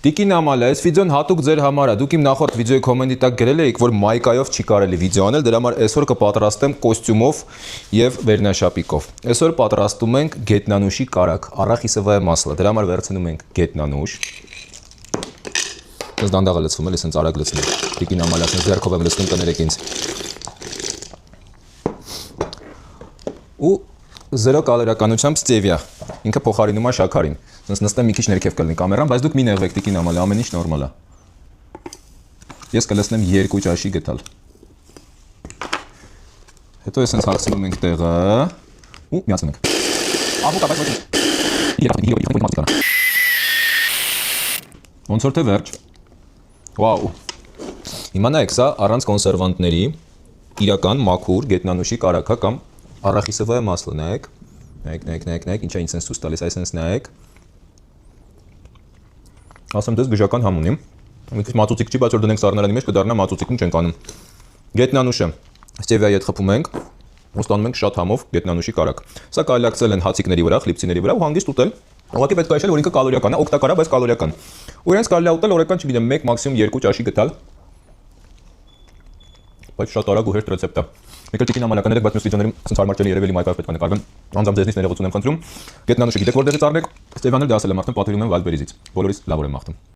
Տիկին Ամալիա, այս վիդեոն հատուկ ձեր համար է։ Դուք իմ նախորդ վիդեոյի կոմենտի տակ գրել էիք, որ մայկայով չի կարելի վիդեո անել, դրա համար այսօր կպատրաստեմ կոստյումով եւ վերնաշապիկով։ Այսօր պատրաստում ենք գետնանուշի կարագ, արախիսովое масло։ Դրա համար վերցնում ենք գետնանուշ։ Ես դանդաղ լցվում եմ, ասենց արագ լցնում։ Տիկին Ամալիա, ասենց ձեռքով եմ լցնում, կներեք ինձ։ Ու 0 կալորիականությամբ ստևիա։ Ինքը փոխարինում է շաքարին։ Ասենց նստեմ մի քիչ ներքև կլինի կամերան, բայց դուք մի նեղվեք, Տիկին Ամալիա, ամեն ինչ նորմալ է։ Ես կլցնեմ 2 ճաշի գդալ։ Հետո այսպես հացնում ենք տեղը ու միացնում ենք։ Ահա բայց ոնց որ թե վերջ։ Վաու։ Հիմա նայեք, սա առանց կոնսերվանտների իրական մաքուր գետնանուշի կարագ կամ արախիսովое масло, նայեք։ Նայեք, ինչա ինձ ցույց տալիս, այսպես նայեք։ Ասեմ դες բժական համ ունի։ Մի քիչ մածուցիկ չի, բայց որ դնենք սառնարանի մեջ կդառնա մածուցիկ, ինչ ենք անում։ Գետնանուշը ստևիայի հետ խփում ենք, ու ստանում ենք շատ համով գետնանուշի կարագ։ Սա կարելակցել են հացիկների վրա, խլիպցիների վրա ու հանգիստ ուտել։ Ուղղակի պետք է հիշել, որ ինքը կալորիական է, օգտակար է, բայց կալորիական։ Ու իրենց կարելի է ուտել օրական, չգիտեմ, 1 մաքսիմում 2 ճաշի գտալ։ Բայց շատ արագ ու հեշտ ռեցեպտ է։ Եկեք Տիկին Ամալիա, կներեք, բայց մյուս վիդեոներում ասենց հարմար չելի երևելի մայկայով պետք է նկարվեմ։ Անձամբ ձեզնից ներողություն եմ խնդրում։ Գետնանուշը գիտեք որ դերից առնեք, ստևիանել դա ասել եմ, արդեն պատվիրում եմ Վալբերիզից։ Բոլորիս լավ օր եմ մաղթում։